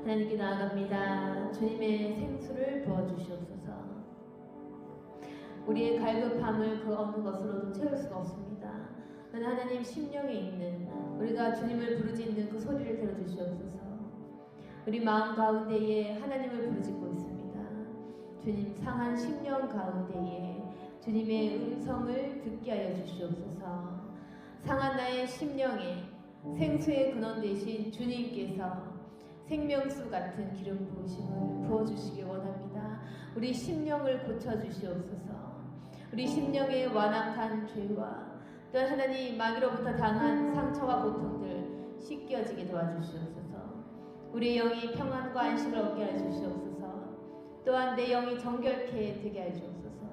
하나님께 나아갑니다. 주님의 생수를 부어주시옵소서. 우리의 갈급함을 그 어느 것으로도 채울 수가 없습니다. 하나님 심령에 있는 우리가 주님을 부르짖는 그 소리를 들어주시옵소서. 우리 마음 가운데에 하나님을 부르짖고 있습니다. 주님 상한 심령 가운데에 주님의 음성을 듣게 하여 주시옵소서. 상한 나의 심령에 생수의 근원 되신 주님께서 생명수 같은 기름 부으심을 부어주시기 원합니다. 우리 심령을 고쳐주시옵소서. 우리 심령의 완악한 죄와 또 하나님 마귀로부터 당한 상처와 고통들 씻겨지게 도와주시옵소서. 우리 영이 평안과 안식을 얻게 하여 주시옵소서. 또한 내 영이 정결케 되게 하여 주옵소서.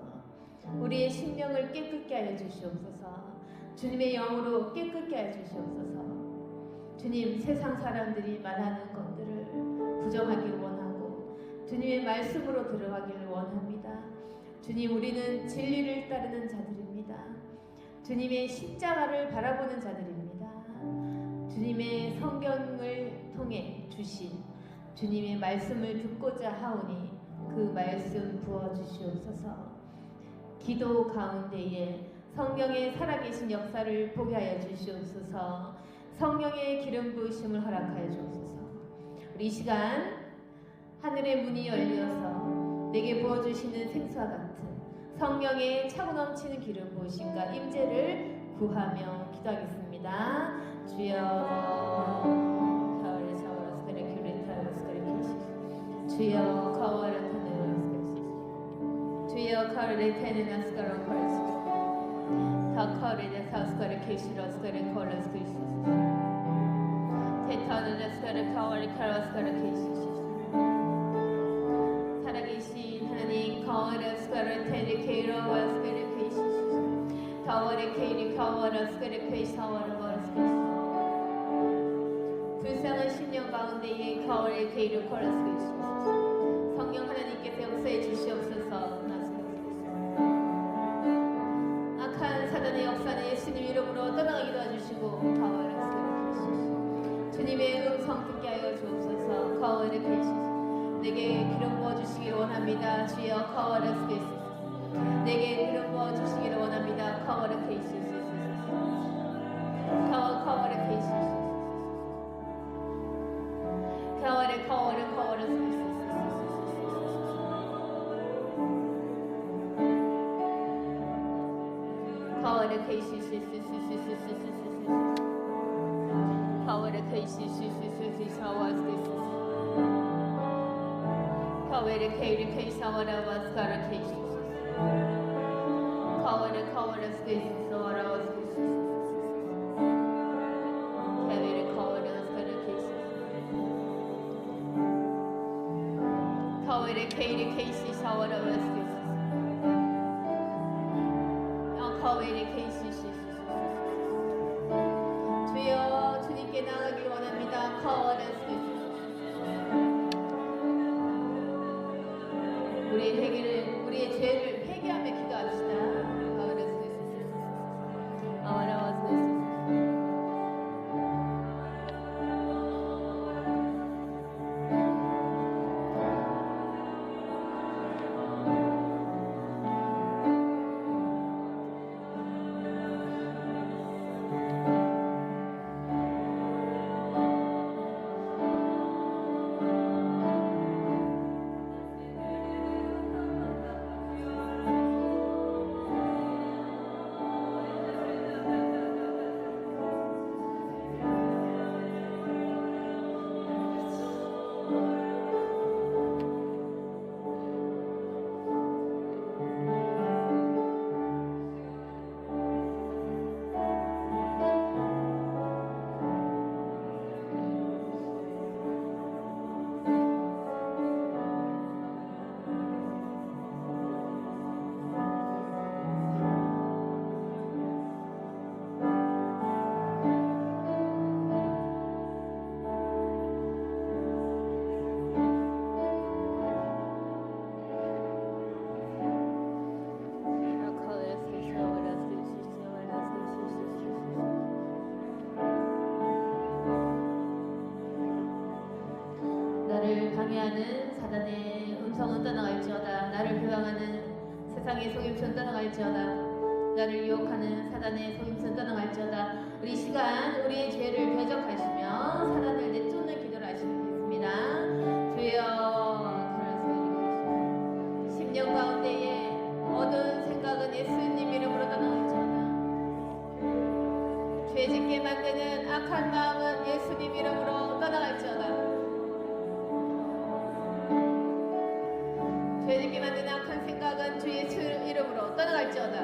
우리의 심령을 깨끗게 하여 주시옵소서. 주님의 영으로 깨끗게 하여 주시옵소서. 주님, 세상 사람들이 말하는 것들을 부정하기를 원하고 주님의 말씀으로 들어가기를 원합니다. 주님, 우리는 진리를 따르는 자들입니다. 주님의 십자가를 바라보는 자들입니다. 주님의 성경을 통해 주신 주님의 말씀을 듣고자 하오니 그 말씀 부어주시옵소서. 기도 가운데에 성령의 살아계신 역사를 보게 하여 주시옵소서. 성령의 기름 부으심을 허락하여 주옵소서. 우리 이 시간 하늘의 문이 열려서 내게 부어주시는 생수와 같은 성령의 차고 넘치는 기름 부으심과 임재를 구하며 기도하겠습니다. 주여 가을에 샤워라스 그래 큐레타라스 그래 계시 주여 가을에 타네라스 그래 주여 가을에 타네라스 그래 거라스 다 가을에 사스 그래 계시라스 그래 거라스 그래 테타네라스 그래 가을에 카라스 그래 계시 살아계신 하나님 가을에 스가르 테리 케이로와 스가르 케이시 가을에 케이리 가을에 스가르 케이시 가을에 거라스 케이시 불쌍한 심령 가운데에 가을에 케이리 거라스 케이시 성령 하나님께서 역사해 주시옵소서. 악한 사단의 역사는 예수님 이름으로 떠나가게 도와주시고 가을에 스가르 케이시 주님의 음성 듣게 하여 주옵소서. 가을에 케이시 내게 기름 부어주시기를 원합니다. 주여 카와라스 케이스 내게 기름 부어주시기를 원합니다. 카와라 케이스 카와라 케이스 카와라 케이스 카와라 케이스 카와라 케이스 카와라 케이스 카웨르 케이르 케이사와라와스 가라 케이시 카와르 스케이스 와라와스 케이시 카웨르 카와라스 가라 케이시 카웨르 케이르 케이시 사와라와스 케이시 카웨르 케이시 주여 주님께 나가길 원합니다. 카와라스 케이시 우리의 죄를 회개하며 기도합시다. 경외하는 사단의 음성은 떠나갈지어다. 나를 비방하는 세상의 속임수는 떠나갈지어다. 나를 유혹하는 사단의 속임수는 떠나갈지어다. 우리 시간 우리의 죄를 대적하시며 사단을 내쫓는 기도를 하시겠습니다. 주여 심령 가운데에 어두운 생각은 예수님 이름으로 떠나갈지어다. 죄짓게 만드는 악한 마음은 예수님 이름으로 떠나갈지어다. 죄짓게 만드는 악한 생각은 주 예수 이름으로 떠나갈지어다.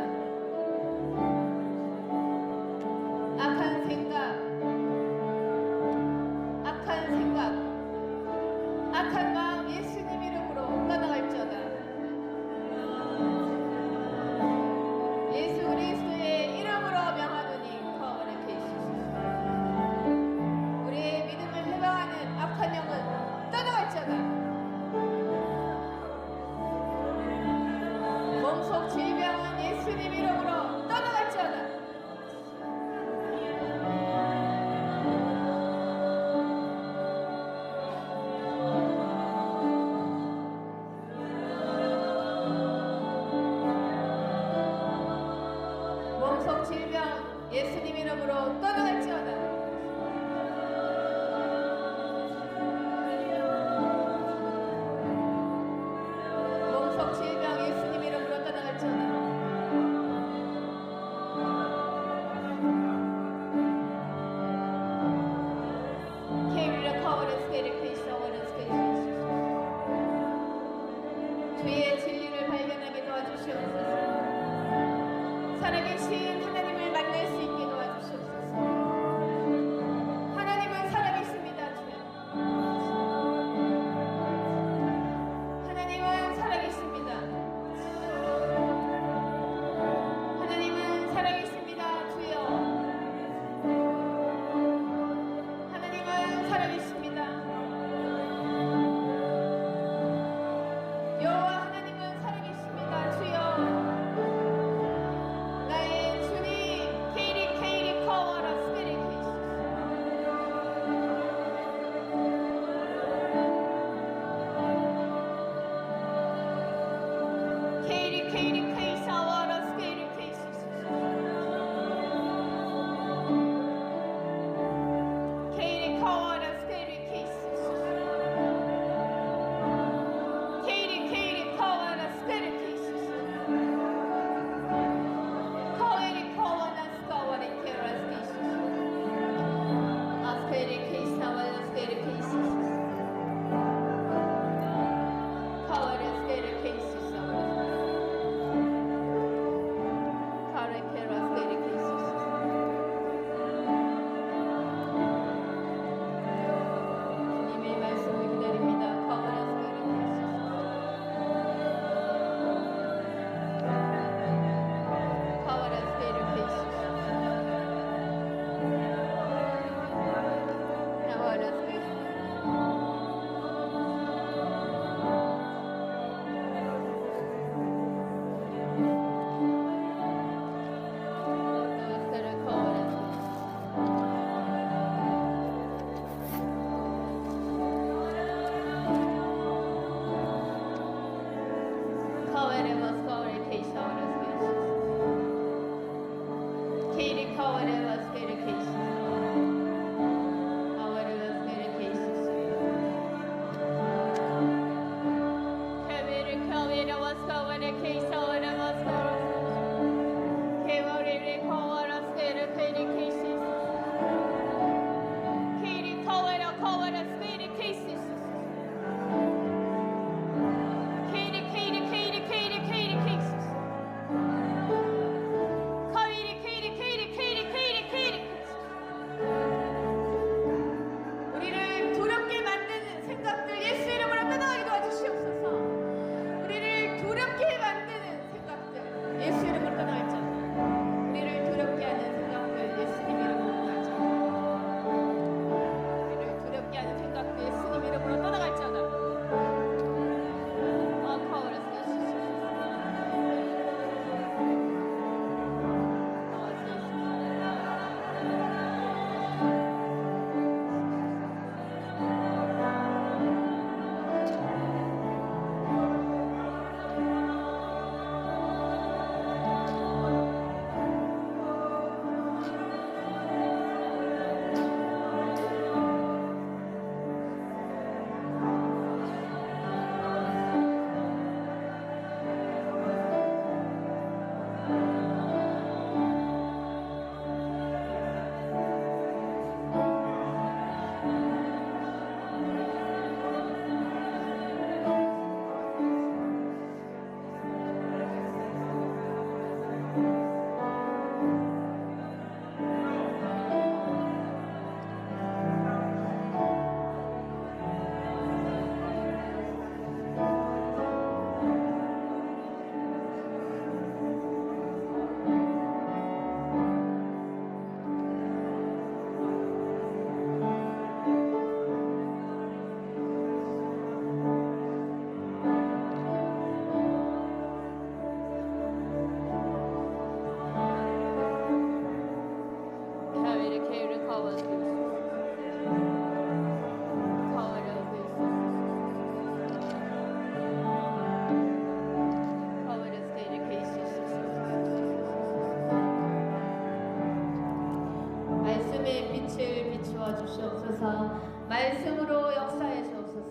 악한 생각,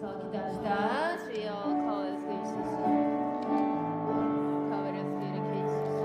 주셔서 기도합시다. 주여 거울에서 계시소. 거울에서 이렇게 계시소.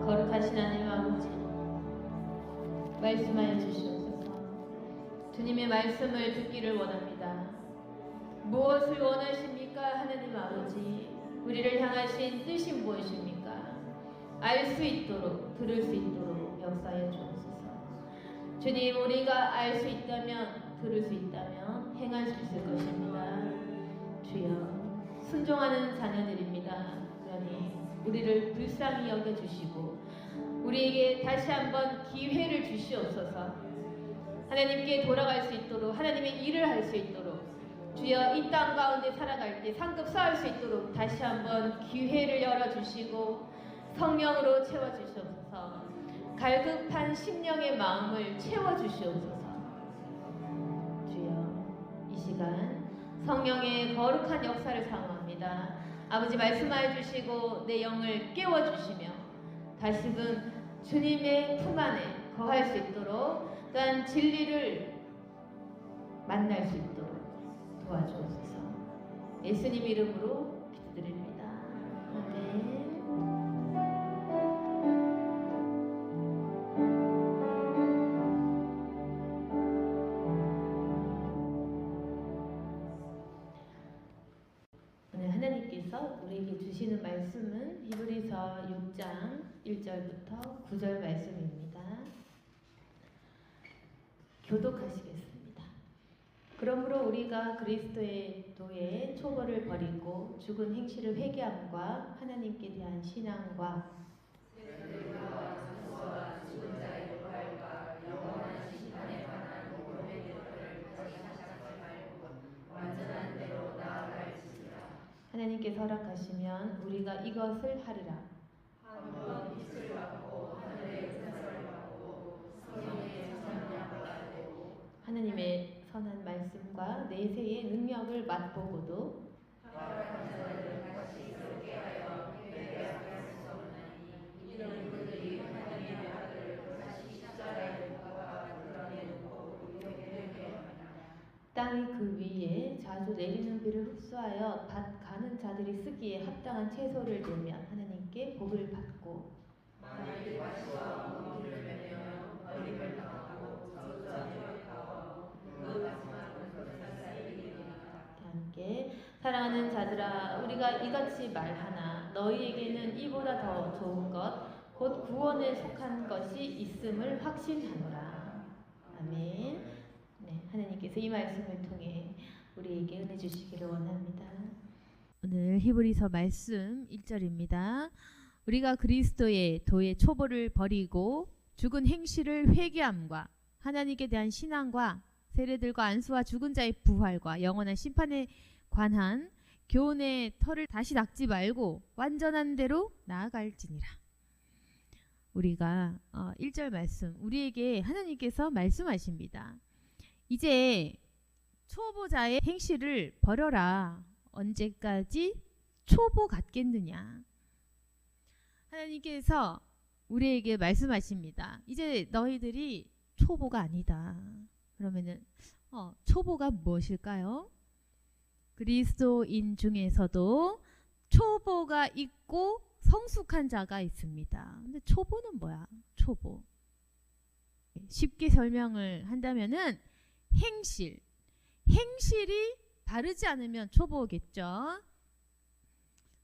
거룩하신 하나님 아버지, 말씀하여 주시옵소서. 주님의 말씀을 듣기를 원합니다. 무엇을 원하십니까? 하나님 아버지, 우리를 향하신 뜻이 무엇입니까? 알 수 있도록, 들을 수 있도록 역사해 주옵소서. 주님, 우리가 알 수 있다면, 들을 수 있다면 행할 수 있을 것입니다. 주여, 순종하는 자녀들입니다. 그러니 우리를 불쌍히 여겨주시고 우리에게 다시 한번 기회를 주시옵소서. 하나님께 돌아갈 수 있도록, 하나님의 일을 할 수 있도록, 주여 이 땅 가운데 살아갈 때 상급 쌓을 수 있도록 다시 한번 기회를 열어주시고 성령으로 채워주시옵소서. 갈급한 심령의 마음을 채워주시옵소서. 주여, 이 시간 성령의 거룩한 역사를 사모합니다. 아버지, 말씀하여 주시고 내 영을 깨워주시며 다시금 주님의 품 안에 거할 수 있도록, 또한 진리를 만날 수 있도록 도와주옵소서. 예수님 이름으로 기도드립니다. 아멘. 하나님께서 우리에게 주시는 말씀은 히브리서 6장 1절부터 9절 말씀입니다. 교독하시겠습니다. 그러므로 우리가 그리스도의 도의 초보를 버리고 죽은 행실을 회개함과 하나님께 대한 신앙과 죽은 자의 부활과 영원한 심판에 관한 복음의 기도를 다시 생각하지 말고 완전한 대로 나아갈지니라. 하나님께서 허락하시면 우리가 이것을 하리라. 한번 빛을 받고 하늘의 은사를 받고 성령의 선을 받고 하나님의 선한 말씀과 내세의 능력을 맛보고도 타락한 자들을 다시 새롭게 하여 회개하게 하시옵나니 이런 그들이 하나님의 아들을 다시 십자가에 못 박아 드러내놓고 회개하리라. 땅이 그 위에 자주 내리는 비를 흡수하여 밭 가는 자들이 쓰기에 합당한 채소를 내면 하나님께 복을 받고 만일 과시와 무기를 내면 어림을 당하고 저주자들을 가워 그 마지막은 불살살이리라. 함께 사랑하는 자들아, 우리가 이같이 말하나 너희에게는 이보다 더 좋은 것 곧 구원에 속한 것이 있음을 확신하노라. 아멘. 네, 하나님께서 이 말씀을 통해 우리에게 은혜 주시기를 원합니다. 오늘 히브리서 말씀 1절입니다. 우리가 그리스도의 도의 초보를 버리고 죽은 행실을 회개함과 하나님께 대한 신앙과 세례들과 안수와 죽은 자의 부활과 영원한 심판에 관한 교훈의 털을 다시 닦지 말고 완전한 대로 나아갈지니라. 우리가 1절 말씀, 우리에게 하나님께서 말씀하십니다. 이제 초보자의 행실을 버려라. 언제까지 초보 같겠느냐. 하나님께서 우리에게 말씀하십니다. 이제 너희들이 초보가 아니다. 그러면은 초보가 무엇일까요? 그리스도인 중에서도 초보가 있고 성숙한 자가 있습니다. 근데 초보는 뭐야? 초보. 쉽게 설명을 한다면은 행실이 바르지 않으면 초보겠죠.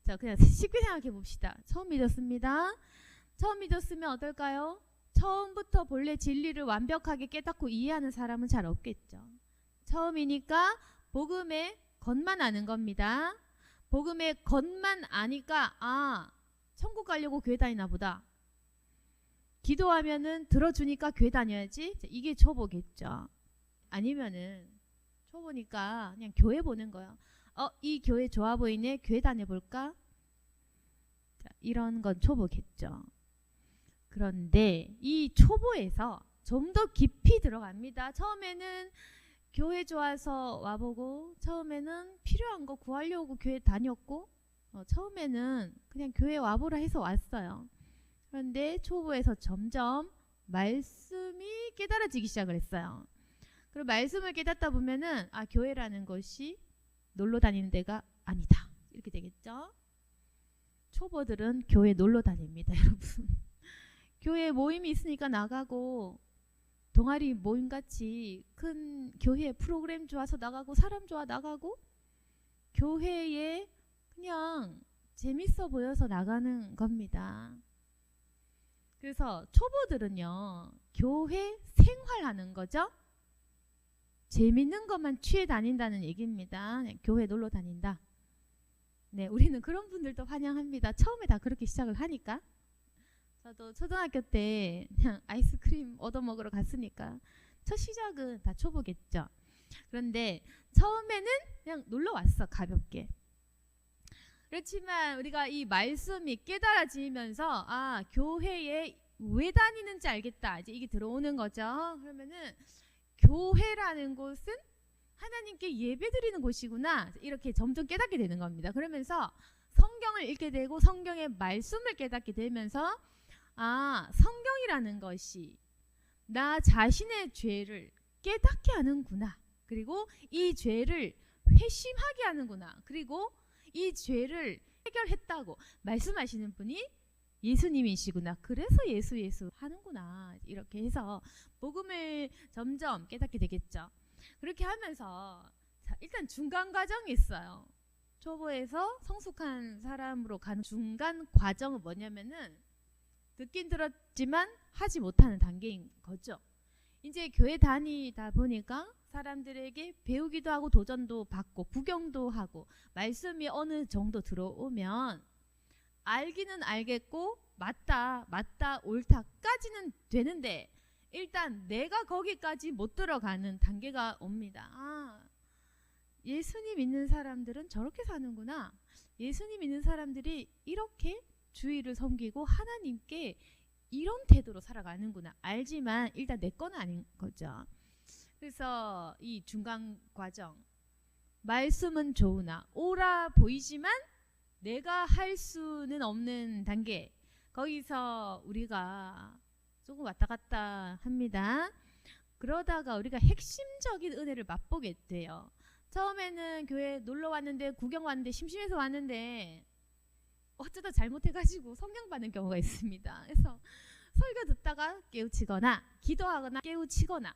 자, 그냥 쉽게 생각해 봅시다. 처음 믿었습니다. 처음 믿었으면 어떨까요? 처음부터 본래 진리를 완벽하게 깨닫고 이해하는 사람은 잘 없겠죠. 처음이니까 복음의 겉만 아는 겁니다. 복음의 겉만 아니까 아, 천국 가려고 교회 다니나 보다. 기도하면은 들어주니까 교회 다녀야지. 이게 초보겠죠. 아니면은 초보니까 그냥 교회 보는 거예요. 이 교회 좋아 보이네. 교회 다녀볼까? 자, 이런 건 초보겠죠. 그런데 이 초보에서 좀 더 깊이 들어갑니다. 처음에는 교회 좋아서 와보고, 처음에는 필요한 거 구하려고 교회 다녔고, 처음에는 그냥 교회 와보라 해서 왔어요. 그런데 초보에서 점점 말씀이 깨달아지기 시작을 했어요. 그리고 말씀을 깨닫다 보면은 아, 교회라는 것이 놀러 다니는 데가 아니다. 이렇게 되겠죠. 초보들은 교회 놀러 다닙니다, 여러분. 교회 모임이 있으니까 나가고, 동아리 모임같이 큰 교회 프로그램 좋아서 나가고, 사람 좋아 나가고, 교회에 그냥 재밌어 보여서 나가는 겁니다. 그래서 초보들은요, 교회 생활하는 거죠. 재밌는 것만 취해 다닌다는 얘기입니다. 교회 놀러 다닌다. 네, 우리는 그런 분들도 환영합니다. 처음에 다 그렇게 시작을 하니까. 저도 초등학교 때 그냥 아이스크림 얻어 먹으러 갔으니까 첫 시작은 다 초보겠죠. 그런데 처음에는 그냥 놀러 왔어, 가볍게. 그렇지만 우리가 이 말씀이 깨달아지면서 아, 교회에 왜 다니는지 알겠다. 이제 이게 들어오는 거죠. 그러면은 교회라는 곳은 하나님께 예배드리는 곳이구나. 이렇게 점점 깨닫게 되는 겁니다. 그러면서 성경을 읽게 되고 성경의 말씀을 깨닫게 되면서 아, 성경이라는 것이 나 자신의 죄를 깨닫게 하는구나. 그리고 이 죄를 회심하게 하는구나. 그리고 이 죄를 해결했다고 말씀하시는 분이 예수님이시구나. 그래서 예수 하는구나. 이렇게 해서 복음을 점점 깨닫게 되겠죠. 그렇게 하면서 자, 일단 중간 과정이 있어요. 초보에서 성숙한 사람으로 가는 중간 과정은 뭐냐면은 듣긴 들었지만 하지 못하는 단계인 거죠. 이제 교회 다니다 보니까 사람들에게 배우기도 하고 도전도 받고 구경도 하고 말씀이 어느 정도 들어오면 알기는 알겠고 맞다 옳다까지는 되는데 일단 내가 거기까지 못 들어가는 단계가 옵니다. 아, 예수님 믿는 사람들은 저렇게 사는구나. 예수님 믿는 사람들이 이렇게 주의를 섬기고 하나님께 이런 태도로 살아가는구나. 알지만 일단 내 건 아닌 거죠. 그래서 이 중간 과정, 말씀은 좋으나 옳아 보이지만 내가 할 수는 없는 단계, 거기서 우리가 조금 왔다 갔다 합니다. 그러다가 우리가 핵심적인 은혜를 맛보게 돼요. 처음에는 교회 놀러 왔는데, 구경 왔는데, 심심해서 왔는데 어쩌다 잘못해가지고 성경 받는 경우가 있습니다. 그래서 설교 듣다가 깨우치거나 기도하거나 깨우치거나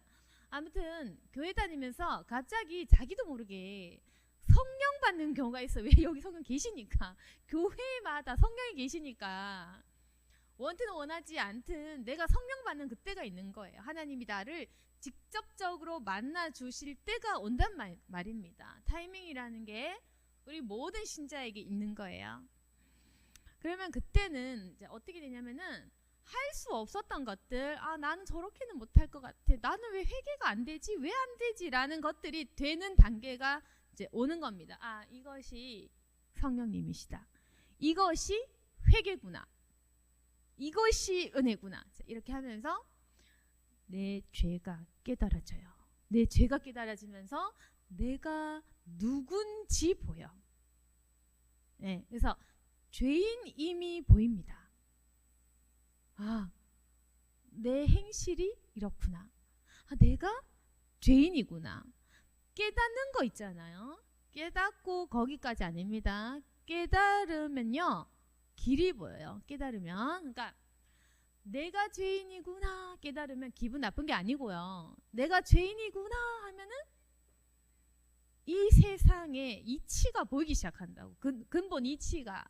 아무튼 교회 다니면서 갑자기 자기도 모르게 성경 받는 경우가 있어. 왜? 여기 성경 계시니까. 교회마다 성경이 계시니까 원든 원하지 않든 내가 성경 받는 그때가 있는 거예요. 하나님이 나를 직접적으로 만나 주실 때가 온단 말입니다. 타이밍이라는 게 우리 모든 신자에게 있는 거예요. 그러면 그때는 이제 어떻게 되냐면은 할 수 없었던 것들, 아, 나는 저렇게는 못할 것 같아. 나는 왜 회개가 안 되지? 왜 안 되지? 라는 것들이 되는 단계가 이제 오는 겁니다. 아, 이것이 성령님이시다. 이것이 회개구나. 이것이 은혜구나. 이렇게 하면서 내 죄가 깨달아져요. 내 죄가 깨달아지면서 내가 누군지 보여. 네, 그래서 죄인임이 보입니다. 아, 내 행실이 이렇구나. 아, 내가 죄인이구나. 깨닫는 거 있잖아요. 깨닫고 거기까지 아닙니다. 깨달으면요, 길이 보여요. 깨달으면. 그러니까 내가 죄인이구나 깨달으면 기분 나쁜 게 아니고요. 내가 죄인이구나 하면은 이 세상의 이치가 보이기 시작한다고. 근본 이치가.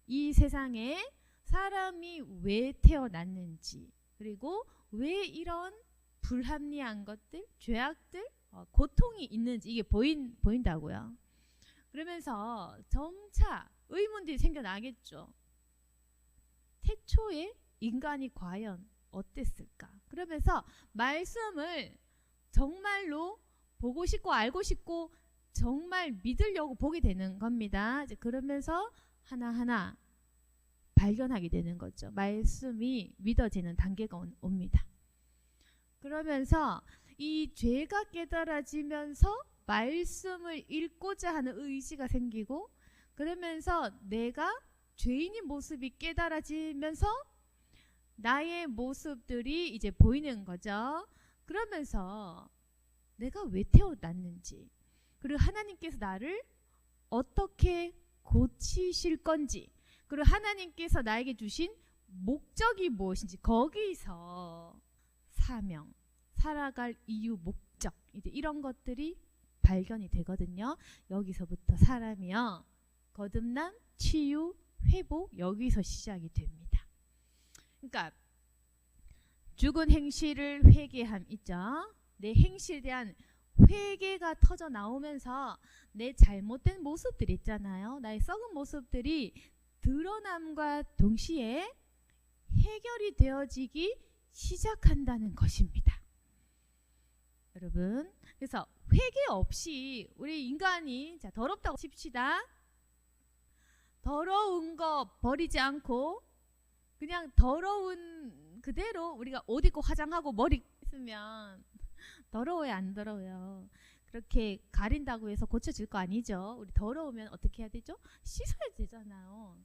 이 세상에 사람이 왜 태어났는지, 그리고 왜 이런 불합리한 것들, 죄악들, 고통이 있는지 이게 보인다고요. 그러면서 점차 의문들이 생겨나겠죠. 태초에 인간이 과연 어땠을까? 그러면서 말씀을 정말로 보고 싶고 알고 싶고 정말 믿으려고 보게 되는 겁니다. 이제 그러면서 하나하나 발견하게 되는 거죠. 말씀이 믿어지는 단계가 옵니다. 그러면서 이 죄가 깨달아지면서 말씀을 읽고자 하는 의지가 생기고, 그러면서 내가 죄인인 모습이 깨달아지면서 나의 모습들이 이제 보이는 거죠. 그러면서 내가 왜 태어났는지, 그리고 하나님께서 나를 어떻게 고치실 건지, 그리고 하나님께서 나에게 주신 목적이 무엇인지, 거기서 사명, 살아갈 이유, 목적, 이제 이런 것들이 발견이 되거든요. 여기서부터 사람이요, 거듭남, 치유, 회복, 여기서 시작이 됩니다. 그러니까 죽은 행실을 회개함 있죠. 내 행실에 대한 회개가 터져 나오면서 내 잘못된 모습들 있잖아요. 나의 썩은 모습들이 드러남과 동시에 해결이 되어지기 시작한다는 것입니다. 여러분, 그래서 회개 없이 우리 인간이, 자, 더럽다고 칩시다. 더러운 거 버리지 않고 그냥 더러운 그대로 우리가 옷 입고 화장하고 머리 쓰면 더러워요, 안 더러워요? 그렇게 가린다고 해서 고쳐질 거 아니죠. 우리 더러우면 어떻게 해야 되죠? 씻어야 되잖아요.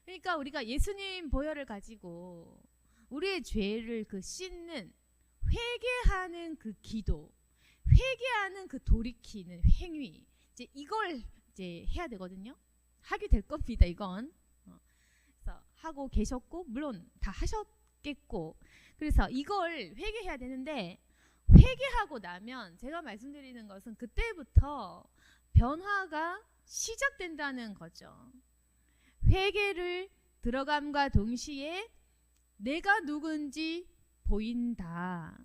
그러니까 우리가 예수님 보혈을 가지고 우리의 죄를 그 씻는, 회개하는 그 기도, 회개하는 그 돌이키는 행위, 이제 이걸 이제 해야 되거든요. 하게 될 겁니다, 이건. 그래서 하고 계셨고, 물론 다 하셨겠고, 그래서 이걸 회개해야 되는데, 회개하고 나면 제가 말씀드리는 것은 그때부터 변화가 시작된다는 거죠. 회개를 들어감과 동시에 내가 누군지 보인다.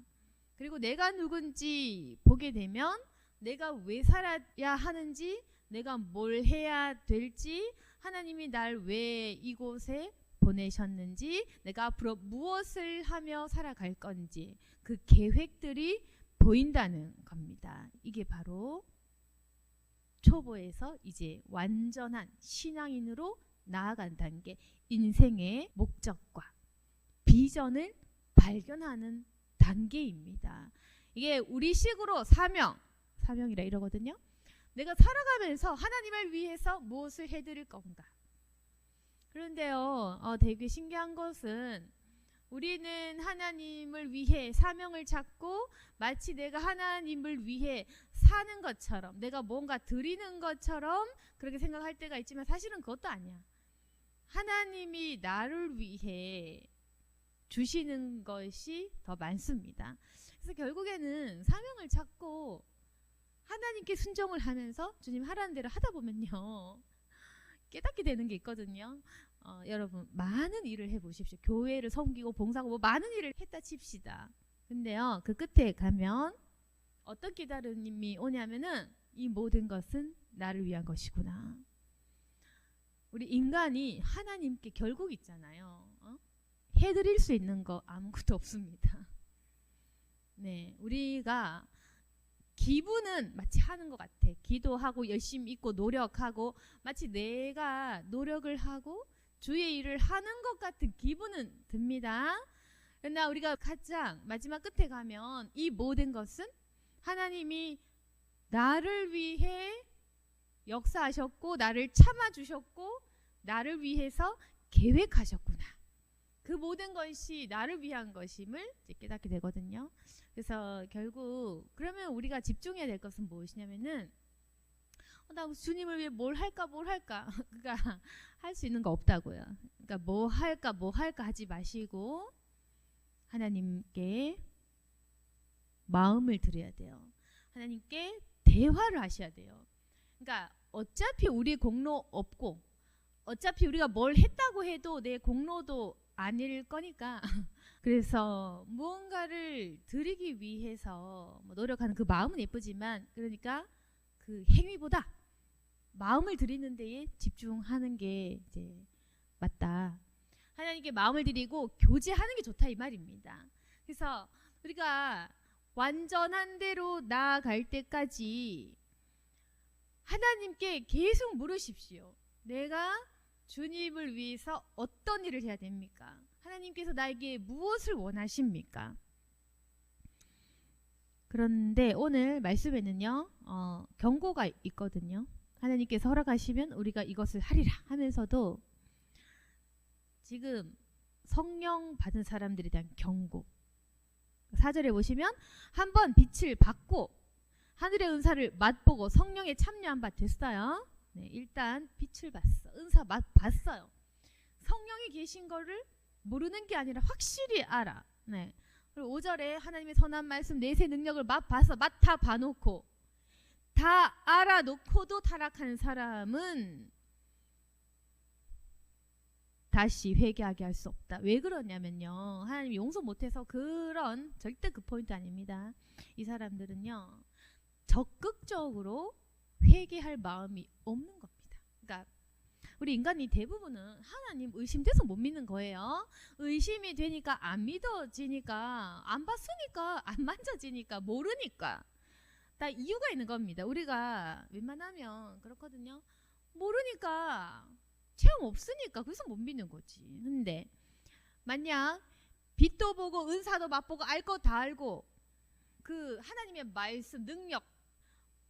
그리고 내가 누군지 보게 되면 내가 왜 살아야 하는지, 내가 뭘 해야 될지, 하나님이 날 왜 이곳에 보내셨는지, 내가 앞으로 무엇을 하며 살아갈 건지, 그 계획들이 보인다는 겁니다. 이게 바로 초보에서 이제 완전한 신앙인으로 나아간 단계, 인생의 목적과 비전을 발견하는 단계입니다. 이게 우리식으로 사명이라 이러거든요. 내가 살아가면서 하나님을 위해서 무엇을 해드릴 건가. 그런데요, 되게 신기한 것은 우리는 하나님을 위해 사명을 찾고 마치 내가 하나님을 위해 사는 것처럼, 내가 뭔가 드리는 것처럼 그렇게 생각할 때가 있지만 사실은 그것도 아니야. 하나님이 나를 위해 주시는 것이 더 많습니다. 그래서 결국에는 사명을 찾고 하나님께 순종을 하면서 주님 하라는 대로 하다 보면요, 깨닫게 되는 게 있거든요. 여러분, 많은 일을 해보십시오. 교회를 섬기고 봉사하고 뭐 많은 일을 했다 칩시다. 근데요, 그 끝에 가면 어떤 깨달음이 오냐면은 이 모든 것은 나를 위한 것이구나. 우리 인간이 하나님께 결국 있잖아요. 해드릴 수 있는 거 아무것도 없습니다. 네, 우리가 기분은 마치 하는 것 같아. 기도하고 열심히 있고 노력하고 마치 내가 노력을 하고 주의 일을 하는 것 같은 기분은 듭니다. 그러나 우리가 가장 마지막 끝에 가면 이 모든 것은 하나님이 나를 위해 역사하셨고 나를 참아주셨고 나를 위해서 계획하셨구나. 그 모든 것이 나를 위한 것임을 깨닫게 되거든요. 그래서 결국 그러면 우리가 집중해야 될 것은 무엇이냐면은 나 주님을 위해 뭘 할까 그러니까 할 수 있는 거 없다고요. 그러니까 뭐 할까 하지 마시고 하나님께 마음을 드려야 돼요. 하나님께 대화를 하셔야 돼요. 그러니까 어차피 우리 공로 없고 어차피 우리가 뭘 했다고 해도 내 공로도 아닐 거니까 그래서 무언가를 드리기 위해서 뭐 노력하는 그 마음은 예쁘지만, 그러니까 그 행위보다 마음을 드리는 데에 집중하는 게 이제 맞다. 하나님께 마음을 드리고 교제하는 게 좋다 이 말입니다. 그래서 우리가 완전한 대로 나아갈 때까지 하나님께 계속 물으십시오. 내가 주님을 위해서 어떤 일을 해야 됩니까? 하나님께서 나에게 무엇을 원하십니까? 그런데 오늘 말씀에는요, 경고가 있거든요. 하나님께서 허락하시면 우리가 이것을 하리라 하면서도 지금 성령 받은 사람들에 대한 경고. 4절에 보시면 한번 빛을 받고 하늘의 은사를 맛보고 성령에 참여한 바 됐어요. 네, 일단 빛을 봤어. 은사 맛봤어요. 성령이 계신 거를 모르는 게 아니라 확실히 알아. 네. 그리고 5절에 하나님의 선한 말씀 내세 능력을 맛봐서 맡아 봐놓고 다 알아놓고도 타락하는 사람은 다시 회개하게 할 수 없다. 왜 그러냐면요, 하나님이 용서 못해서 그런, 절대 그 포인트 아닙니다. 이 사람들은요 적극적으로 회개할 마음이 없는 겁니다. 그러니까 우리 인간이 대부분은 하나님 의심돼서 못 믿는 거예요. 의심이 되니까 안 믿어지니까, 안 봤으니까, 안 만져지니까, 모르니까 다 이유가 있는 겁니다. 우리가 웬만하면 그렇거든요. 모르니까, 체험 없으니까, 그래서 못 믿는 거지. 근데 만약 빛도 보고 은사도 맛보고 알 거 다 알고 그 하나님의 말씀 능력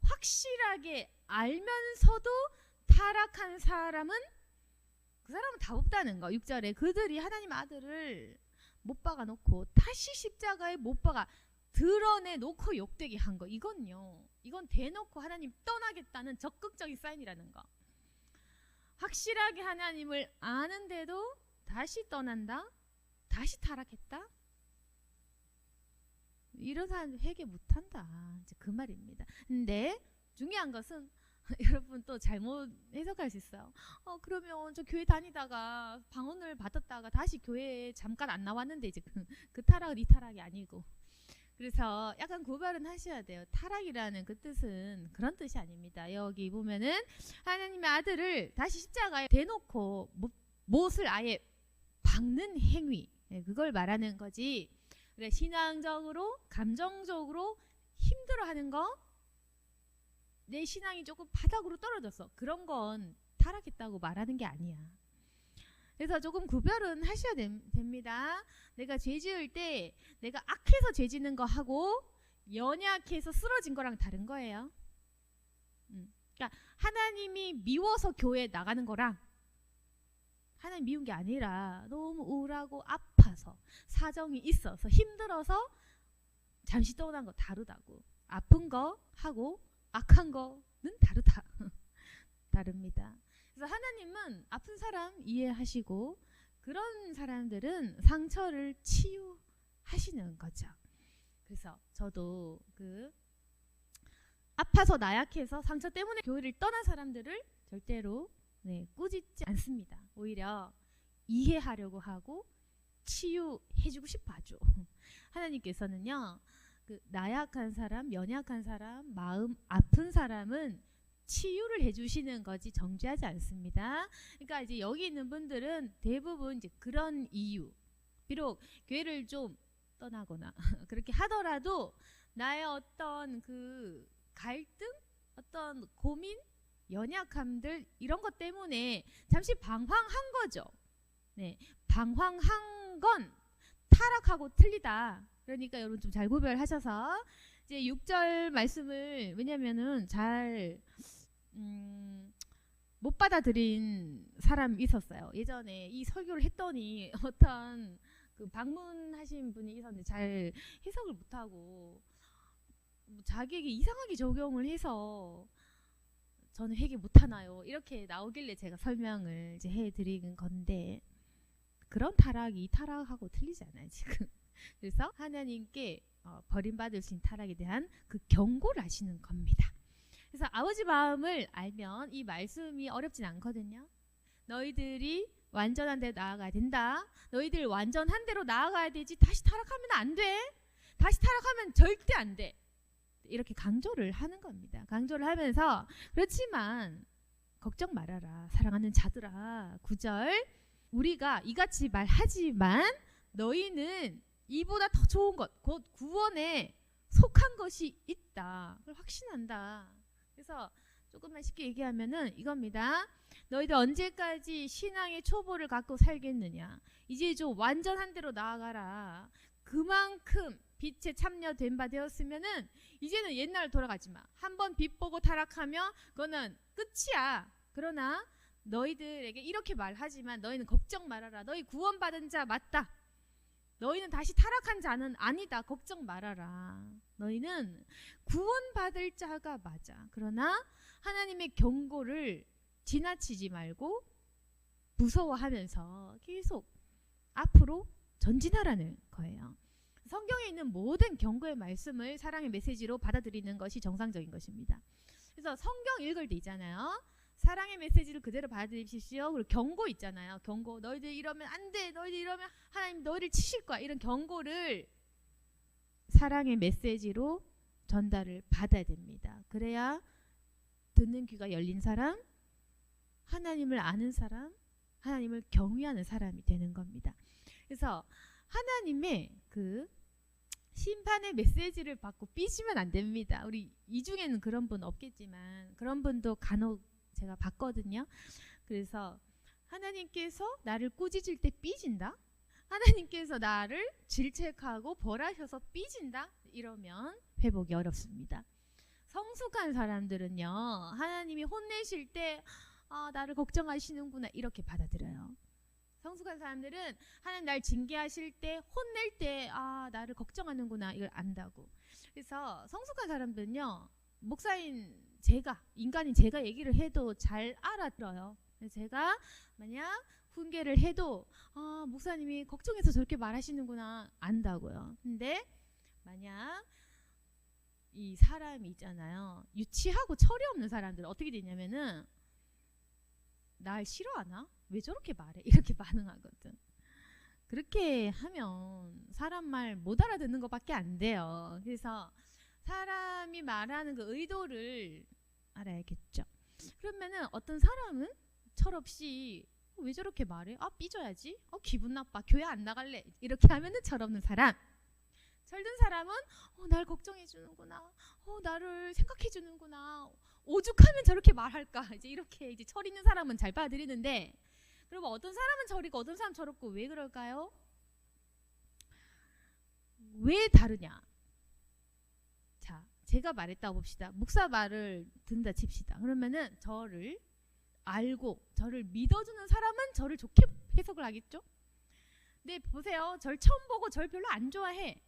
확실하게 알면서도 타락한 사람은, 그 사람은 답 없다는 거. 6절에 그들이 하나님 아들을 못 박아 놓고 다시 십자가에 못 박아 드러내놓고 욕되게 한 거. 이건요, 이건 대놓고 하나님 떠나겠다는 적극적인 사인이라는 거. 확실하게 하나님을 아는데도 다시 떠난다? 다시 타락했다? 이런 사람 회개 못한다. 이제 그 말입니다. 근데 중요한 것은 여러분 또 잘못 해석할 수 있어요. 그러면 저 교회 다니다가 방언을 받았다가 다시 교회에 잠깐 안 나왔는데 이제 그 타락은 이 타락이 아니고. 그래서 약간 구별은 하셔야 돼요. 타락이라는 그 뜻은 그런 뜻이 아닙니다. 여기 보면은 하나님의 아들을 다시 십자가에 대놓고 못을 아예 박는 행위, 그걸 말하는 거지. 그래, 신앙적으로 감정적으로 힘들어하는 거, 내 신앙이 조금 바닥으로 떨어졌어, 그런 건 타락했다고 말하는 게 아니야. 그래서 조금 구별은 하셔야 됩니다. 내가 죄 지을 때 내가 악해서 죄 지는 거 하고 연약해서 쓰러진 거랑 다른 거예요. 그러니까 하나님이 미워서 교회에 나가는 거랑, 하나님 미운 게 아니라 너무 우울하고 아파서 사정이 있어서 힘들어서 잠시 떠난 거 다르다고. 아픈 거 하고 악한 거는 다르다. 다릅니다. 그래서 하나님은 아픈 사람 이해하시고 그런 사람들은 상처를 치유하시는 거죠. 그래서 저도 그 아파서 나약해서 상처 때문에 교회를 떠난 사람들을 절대로 꾸짖지 않습니다. 오히려 이해하려고 하고 치유해주고 싶어 하죠. 하나님께서는요, 그 나약한 사람, 연약한 사람, 마음 아픈 사람은 치유를 해주시는 거지 정죄하지 않습니다. 그러니까 이제 여기 있는 분들은 대부분 이제 그런 이유, 비록 교회를 좀 떠나거나 그렇게 하더라도 나의 어떤 그 갈등, 어떤 고민, 연약함들, 이런 것 때문에 잠시 방황한 거죠. 네, 방황한 건 타락하고 틀리다. 그러니까 여러분 좀 잘 구별하셔서 이제 6절 말씀을, 왜냐면은 잘 못 받아들인 사람이 있었어요. 예전에 이 설교를 했더니 어떤 그 방문하신 분이 있었는데 잘 해석을 못하고 자기에게 이상하게 적용을 해서 저는 회개 못하나요? 이렇게 나오길래 제가 설명을 이제 해드린 건데, 그런 타락이 이 타락하고 틀리지 않아요 지금. 그래서 하나님께 버림받으신 타락에 대한 그 경고를 하시는 겁니다. 그래서 아버지 마음을 알면 이 말씀이 어렵진 않거든요. 너희들이 완전한 대로 나아가야 된다. 너희들 완전한 대로 나아가야 되지. 다시 타락하면 안 돼. 다시 타락하면 절대 안 돼. 이렇게 강조를 하는 겁니다. 강조를 하면서 그렇지만 걱정 말아라. 사랑하는 자들아. 9절 우리가 이같이 말하지만 너희는 이보다 더 좋은 것, 곧 구원에 속한 것이 있다. 그걸 확신한다. 그래서 조금만 쉽게 얘기하면은 이겁니다. 너희들 언제까지 신앙의 초보를 갖고 살겠느냐. 이제 좀 완전한 대로 나아가라. 그만큼 빛에 참여된 바 되었으면은 이제는 옛날로 돌아가지 마. 한번 빛 보고 타락하면 그거는 끝이야. 그러나 너희들에게 이렇게 말하지만 너희는 걱정 말아라. 너희 구원받은 자 맞다. 너희는 다시 타락한 자는 아니다. 걱정 말아라. 너희는 구원받을 자가 맞아. 그러나 하나님의 경고를 지나치지 말고 무서워하면서 계속 앞으로 전진하라는 거예요. 성경에 있는 모든 경고의 말씀을 사랑의 메시지로 받아들이는 것이 정상적인 것입니다. 그래서 성경 읽을 때 있잖아요. 사랑의 메시지를 그대로 받아들이십시오. 그리고 경고 있잖아요. 경고. 너희들 이러면 안 돼. 너희들 이러면 하나님 너희를 치실 거야. 이런 경고를 사랑의 메시지로 전달을 받아야 됩니다. 그래야 듣는 귀가 열린 사람, 하나님을 아는 사람, 하나님을 경외하는 사람이 되는 겁니다. 그래서 하나님의 그 심판의 메시지를 받고 삐지면 안 됩니다. 우리 이 중에는 그런 분 없겠지만 그런 분도 간혹 제가 봤거든요. 그래서 하나님께서 나를 꾸짖을 때 삐진다? 하나님께서 나를 질책하고 벌하셔서 삐진다? 이러면 회복이 어렵습니다. 성숙한 사람들은요. 하나님이 혼내실 때 나를 걱정하시는구나 이렇게 받아들여요. 성숙한 사람들은 하나님 날 징계하실 때 혼낼 때 나를 걱정하는구나 이걸 안다고. 그래서 성숙한 사람들은요. 목사인 제가 인간인 제가 얘기를 해도 잘 알아들어요. 제가 만약 훈계를 해도 목사님이 걱정해서 저렇게 말하시는구나 안다고요. 근데 만약 이 사람이 있잖아요. 유치하고 철이 없는 사람들은 어떻게 되냐면은 날 싫어하나? 왜 저렇게 말해? 이렇게 반응하거든. 그렇게 하면 사람 말 못 알아듣는 것밖에 안 돼요. 그래서 사람이 말하는 그 의도를 알아야겠죠. 그러면은 어떤 사람은 철없이 왜 저렇게 말해? 삐져야지. 기분 나빠. 교회 안 나갈래. 이렇게 하면은 철없는 사람. 철든 사람은 날 걱정해 주는구나. 나를 생각해 주는구나. 오죽하면 저렇게 말할까. 이제 이렇게 이제 철 있는 사람은 잘 받아들이는데, 그리고 어떤 사람은 철이고 어떤 사람은 철없고 왜 그럴까요? 왜 다르냐? 자, 제가 말했다고 봅시다. 목사 말을 듣는다 칩시다. 그러면은 저를 알고 저를 믿어주는 사람은 저를 좋게 해석을 하겠죠? 근데 보세요. 저를 처음 보고 저를 별로 안 좋아해.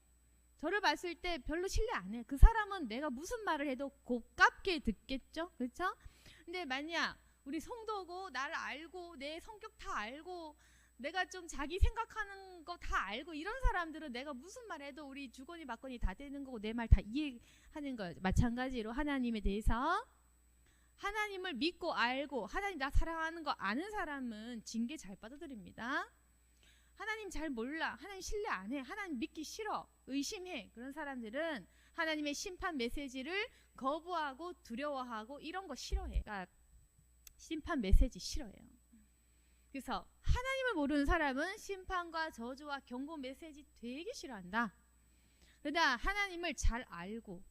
저를 봤을 때 별로 신뢰 안 해. 그 사람은 내가 무슨 말을 해도 고깝게 듣겠죠? 그렇죠? 근데 만약 우리 성도고 나를 알고 내 성격 다 알고 내가 좀 자기 생각하는 거 다 알고 이런 사람들은 내가 무슨 말 해도 우리 주거니 받거니 다 되는 거고 내 말 다 이해하는 거예요. 마찬가지로 하나님에 대해서 하나님을 믿고 알고 하나님 나 사랑하는 거 아는 사람은 징계 잘 받아들입니다. 하나님 잘 몰라. 하나님 신뢰 안 해. 하나님 믿기 싫어. 의심해. 그런 사람들은 하나님의 심판 메시지를 거부하고 두려워하고 이런 거 싫어해. 그러니까 심판 메시지 싫어해요. 그래서 하나님을 모르는 사람은 심판과 저주와 경고 메시지 되게 싫어한다. 그러나 하나님을 잘 알고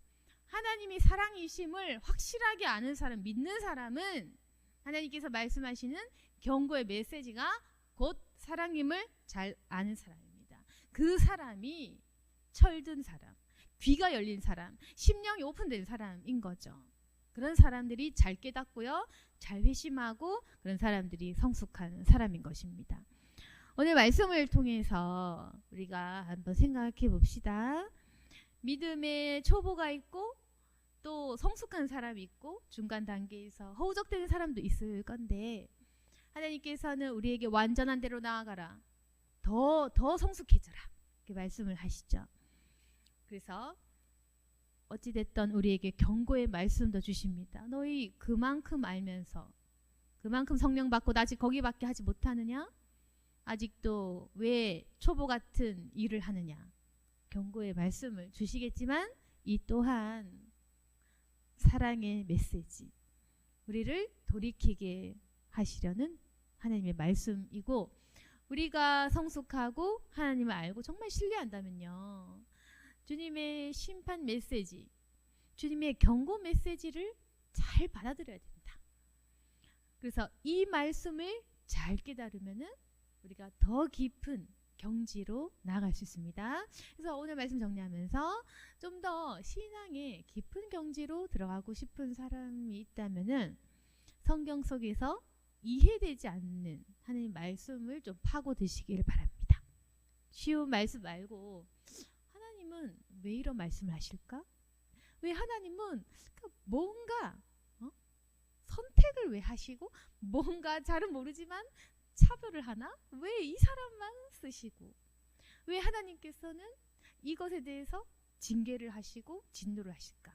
하나님이 사랑이심을 확실하게 아는 사람, 믿는 사람은 하나님께서 말씀하시는 경고의 메시지가 곧 사랑임을 잘 아는 사람입니다. 그 사람이 철든 사람, 귀가 열린 사람, 심령이 오픈된 사람인 거죠. 그런 사람들이 잘 깨닫고요, 잘 회심하고 그런 사람들이 성숙한 사람인 것입니다. 오늘 말씀을 통해서 우리가 한번 생각해 봅시다. 믿음의 초보가 있고 또 성숙한 사람이 있고 중간 단계에서 허우적대는 사람도 있을 건데 하나님께서는 우리에게 완전한 대로 나아가라. 더 성숙해져라. 이렇게 말씀을 하시죠. 그래서 어찌됐든 우리에게 경고의 말씀도 주십니다. 너희 그만큼 알면서 그만큼 성령 받고 아직 거기밖에 하지 못하느냐? 아직도 왜 초보 같은 일을 하느냐. 경고의 말씀을 주시겠지만 이 또한 사랑의 메시지, 우리를 돌이키게 하시려는 하나님의 말씀이고, 우리가 성숙하고 하나님을 알고 정말 신뢰한다면요, 주님의 심판 메시지, 주님의 경고 메시지를 잘 받아들여야 된다. 그래서 이 말씀을 잘 깨달으면은 우리가 더 깊은 경지로 나아갈 수 있습니다. 그래서 오늘 말씀 정리하면서 좀 더 신앙의 깊은 경지로 들어가고 싶은 사람이 있다면은 성경 속에서 이해되지 않는 하나님 말씀을 좀 파고드시길 바랍니다. 쉬운 말씀 말고 하나님은 왜 이런 말씀을 하실까? 왜 하나님은 뭔가 선택을 왜 하시고, 뭔가 잘은 모르지만 차별을 하나? 왜 이 사람만 쓰시고, 왜 하나님께서는 이것에 대해서 징계를 하시고 진노를 하실까?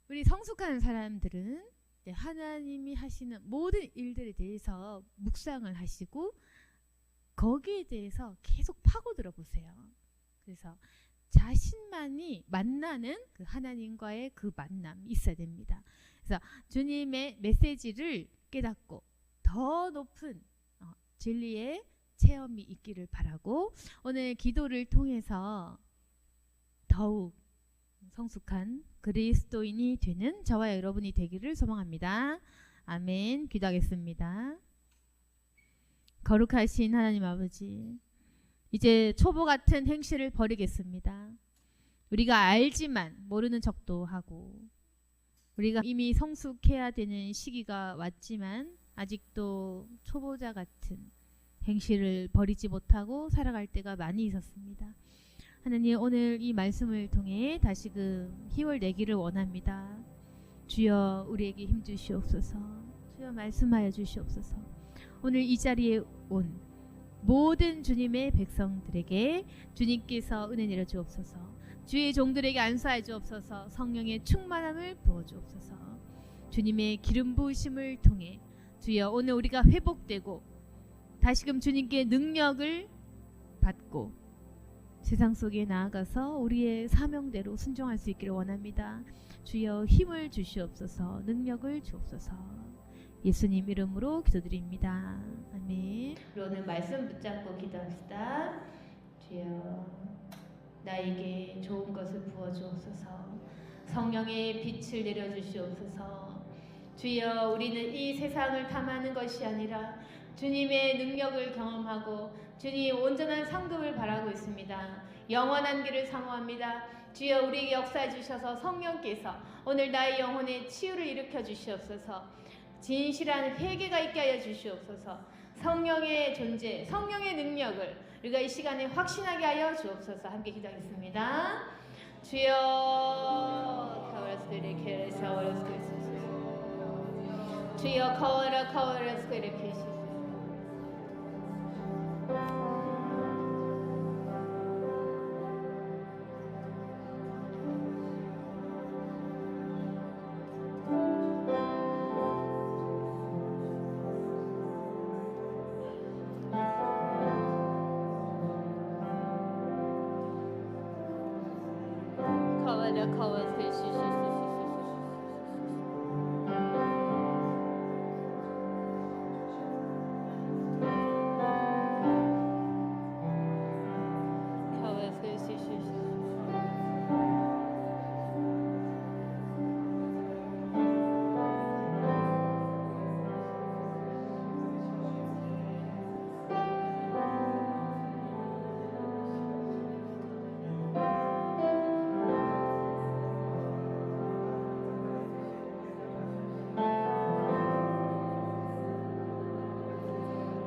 우리 성숙한 사람들은 하나님이 하시는 모든 일들에 대해서 묵상을 하시고 거기에 대해서 계속 파고들어 보세요. 그래서 자신만이 만나는 그 하나님과의 그 만남이 있어야 됩니다. 그래서 주님의 메시지를 깨닫고 더 높은 진리의 체험이 있기를 바라고, 오늘 기도를 통해서 더욱 성숙한 그리스도인이 되는 저와 여러분이 되기를 소망합니다. 아멘. 기도하겠습니다. 거룩하신 하나님 아버지, 이제 초보 같은 행실을 버리겠습니다. 우리가 알지만 모르는 척도 하고, 우리가 이미 성숙해야 되는 시기가 왔지만 아직도 초보자 같은 행실을 버리지 못하고 살아갈 때가 많이 있었습니다. 하나님, 오늘 이 말씀을 통해 다시금 힘을 내기를 원합니다. 주여, 우리에게 힘 주시옵소서. 주여, 말씀하여 주시옵소서. 오늘 이 자리에 온 모든 주님의 백성들에게 주님께서 은혜 내려 주옵소서. 주의 종들에게 안수하여 주옵소서. 성령의 충만함을 부어 주옵소서. 주님의 기름 부으심을 통해 주여, 오늘 우리가 회복되고 다시금 주님께 능력을 받고 세상 속에 나아가서 우리의 사명대로 순종할 수 있기를 원합니다. 주여, 힘을 주시옵소서. 능력을 주옵소서. 예수님 이름으로 기도드립니다. 아멘. 우리 오늘 말씀 붙잡고 기도합시다. 주여, 나에게 좋은 것을 부어 주옵소서. 성령의 빛을 내려 주시옵소서. 주여, 우리는 이 세상을 탐하는 것이 아니라 주님의 능력을 경험하고 주님 온전한 상급을 바라고 있습니다. 영원한 길을 사모합니다. 주여, 우리에게 역사해 주셔서 성령께서 오늘 나의 영혼에 치유를 일으켜 주시옵소서. 진실한 회개가 있게 하여 주시옵소서. 성령의 존재, 성령의 능력을 우리가 이 시간에 확신하게 하여 주옵소서. 함께 기도하겠습니다. 주여, 주여, 카와라 스케레케시.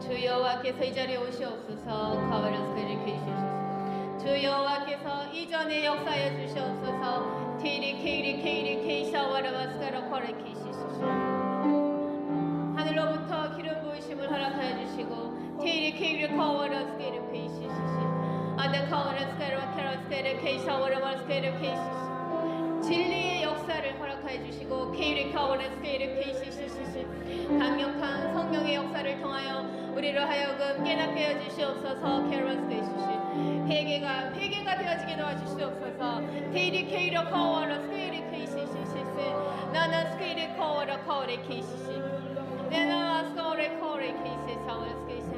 주 여호와께서 이 자리에 오시옵소서. 카와라스케를 켜주시옵소서. 주 여호와께서 이전에 역사해 주시옵소서. 케이리 케이샤와라바스카라 코레키시소서. 하늘로부터 기름 부으심을 허락하여 주시고 케이리 카와라스케를 켜주시소서. 아데 카와라스케라 케라스케를 케이샤와라바스케를 켜주시소서. 진리의 역사 역사를 허락하여 주시고 케이리 카오레스 케이리 케이시시시시 강력한 성령의 역사를 통하여 우리를 하여금 깨닫게 해 주시옵소서. 케이러스 케이시시 회개가 되어지게 도와주시옵소서. 테이리 케이러 카오레스 케이리 케이시시시시 나나 스케이리 카오라 카오레 케이시시 내나 스카오레 카오레 케이시 사오레스 케이시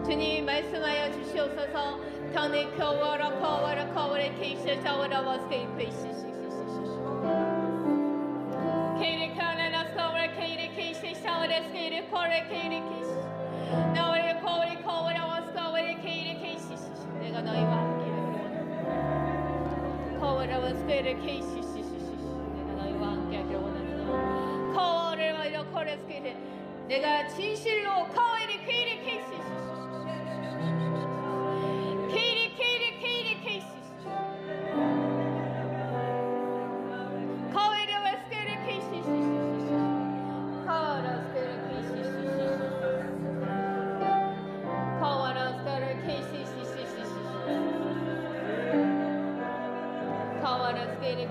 주님 말씀하여 주시옵소서. 터네 카오라 카오라 카오레 케이시 사오라 와스케이 케이시시 케이리 카나나 스카오레 케이리 케이시 사오레스 케이리 코레 케이리 케이시 나오레 코리 카오라 와스카오레 케이리 케이시 내가 너희와 함께하기를 카오라 와스케이리 케이시 내가 너희와 함께하기를 원하노라. 카오를 와이러 코레스 케이리 내가 진실로 카오리 케이리 케이시 케이리 케이리 케이리 케이시 카오리 와스케이리 케이시 카오라 스케이리 케이시 카오라 스케이리 케이시 카오라 스케이리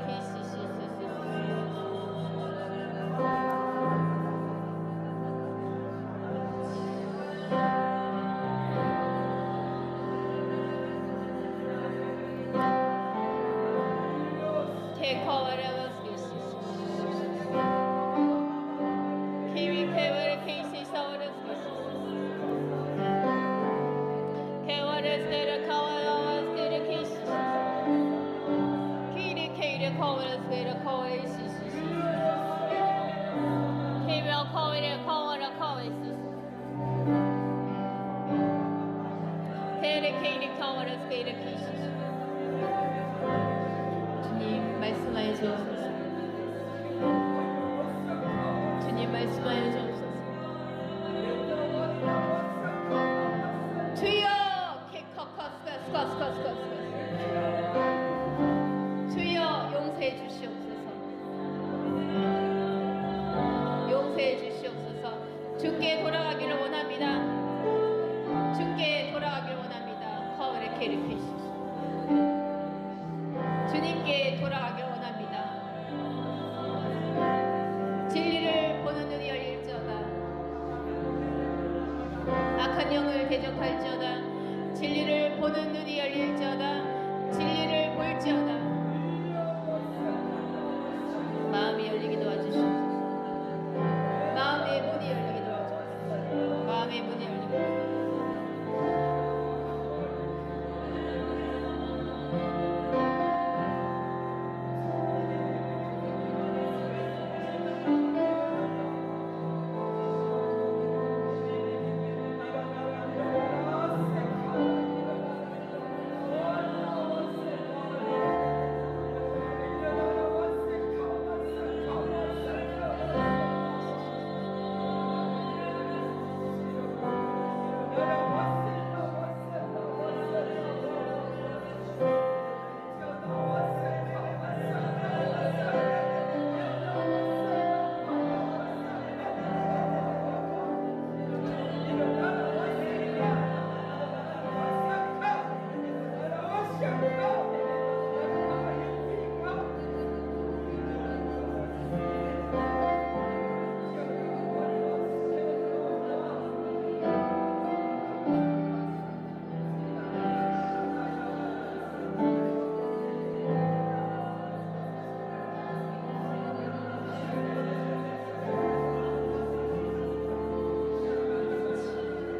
케이시 주님 말씀하여 주옵소서. 주님 말씀하여 주옵소서. 주여 주여 용서해 주시옵소서. 용서해 주시옵소서. 주께 돌아가기를 원합니다. 주께 돌아가기를 원합니다. 카오레 케리케시 주님께 돌아가기를 원합니다. 진리를 보는 눈이 열릴지어다. 악한 영을 대적할지어다. 진리를 보는 눈이 열릴지어다. 진리를 볼지어다. 마음이 열리게 도와주시옵소서. 마음의 문이 열리게 도와주옵소서. 마음의 문이 열리게 도와주옵소서.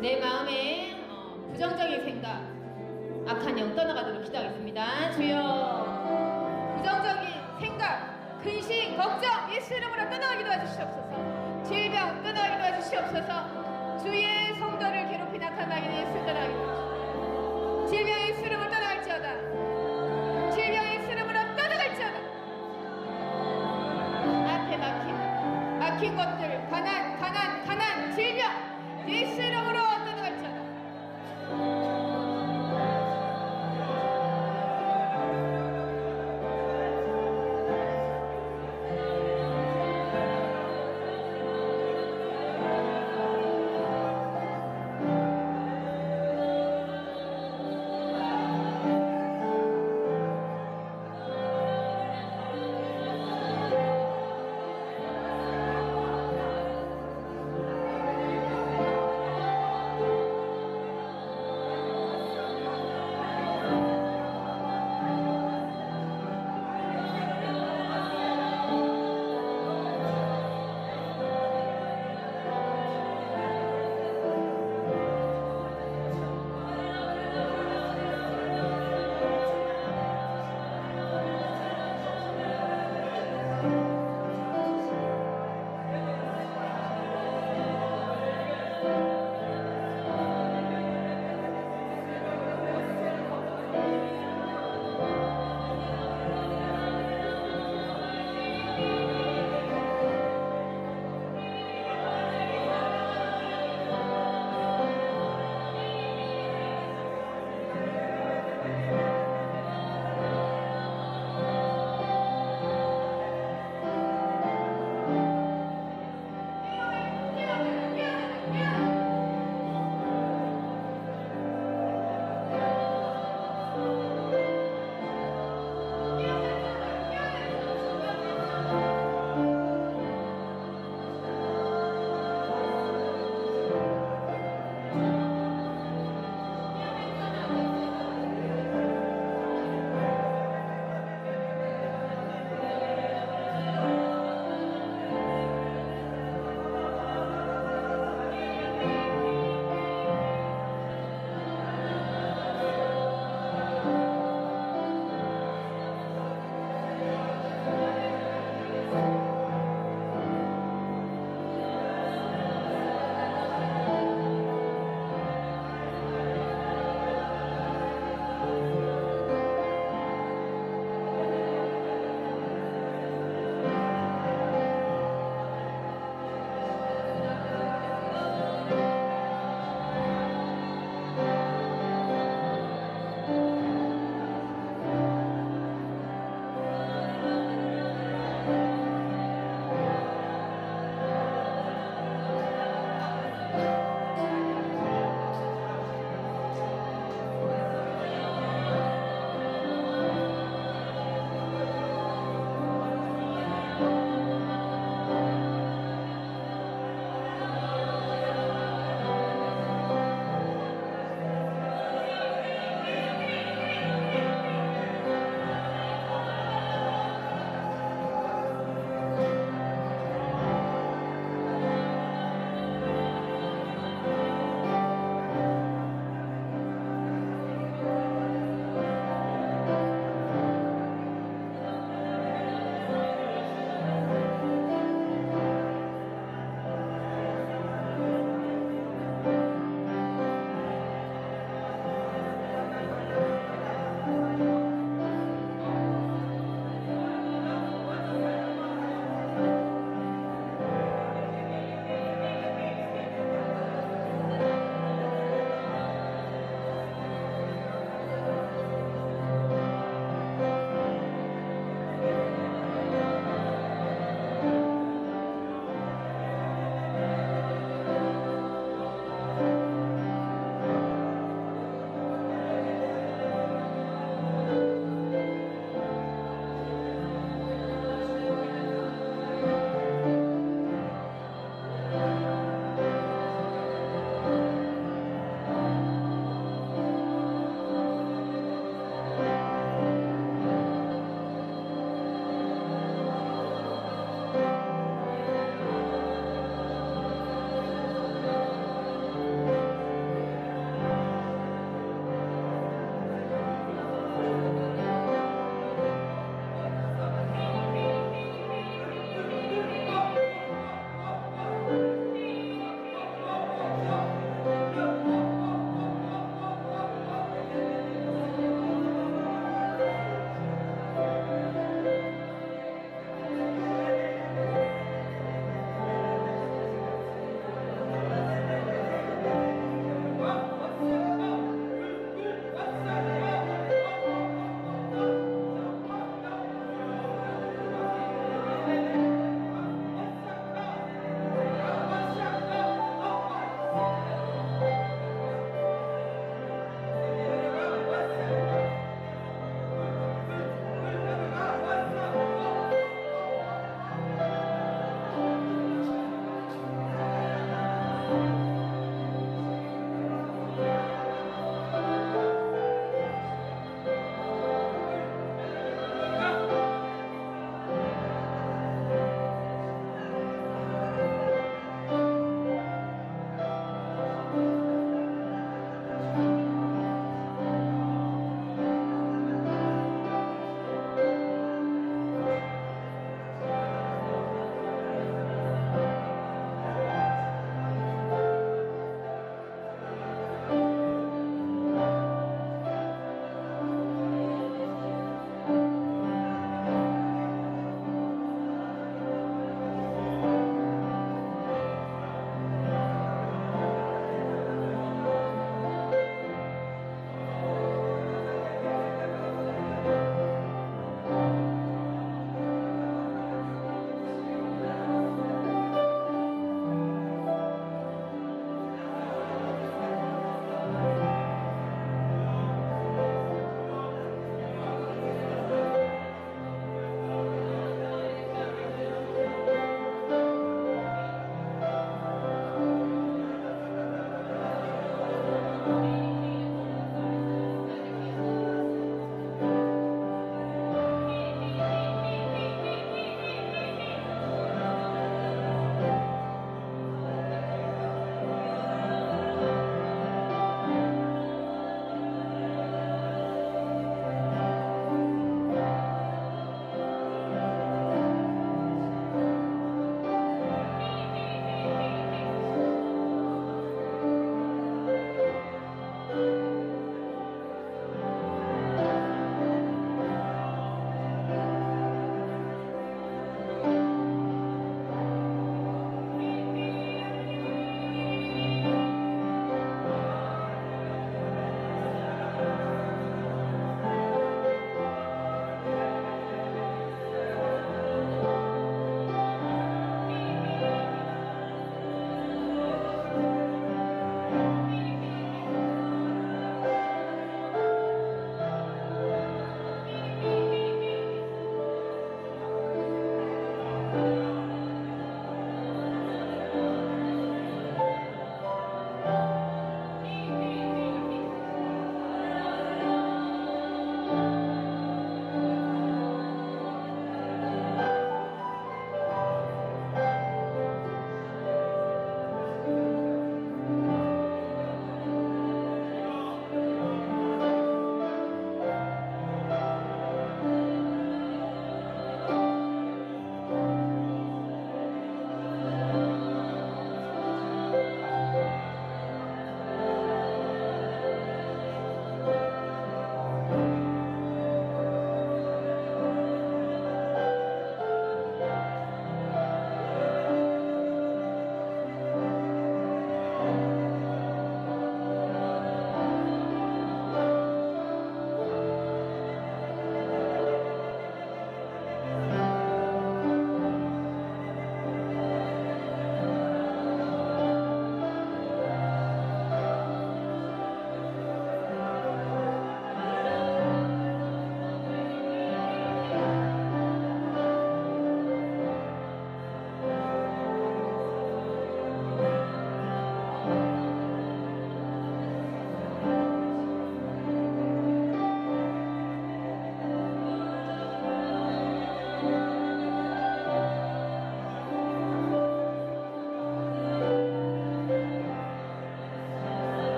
내 마음에 부정적인 생각, 악한 영 떠나가도록 기도하겠습니다. 주여, 부정적인 생각, 근심, 걱정, 예수 이름으로 떠나가기도 해주시옵소서. 질병 떠나가기도 해주시옵소서. 주의 성도를 괴롭힌 악한 마귀는 예수 떠나가기도 해주시옵소서. 질병의 예수 이름으로 떠나갈지어다. 질병의 예수 이름으로 떠나갈지어다. 앞에 막힌 것들, 가난, 질병, 예수 이름으로 떠나갈지어다.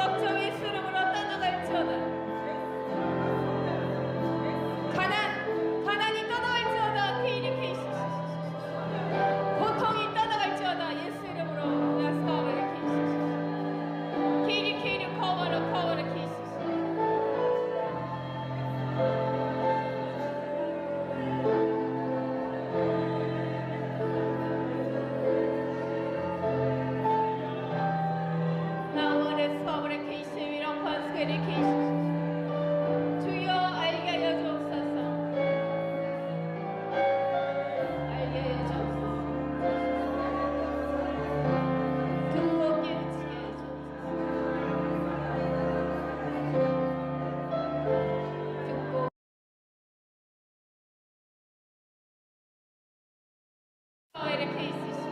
걱정 예수 이름으로 떠나갈지어다. 가난이 떠나갈지어다. 케이리케이시 고통이 떠나갈지어다. 예수 이름으로 야스카와라 케이시 케이리 커버라 케이시 나원의 서울의 케이시 위랑 관스케리 케이시 주여 알게 하여 주옵소서. 알게 하여 주옵소서. 듣고 깨우치게 하여 주옵소서. 듣고 이렇게 있으시오.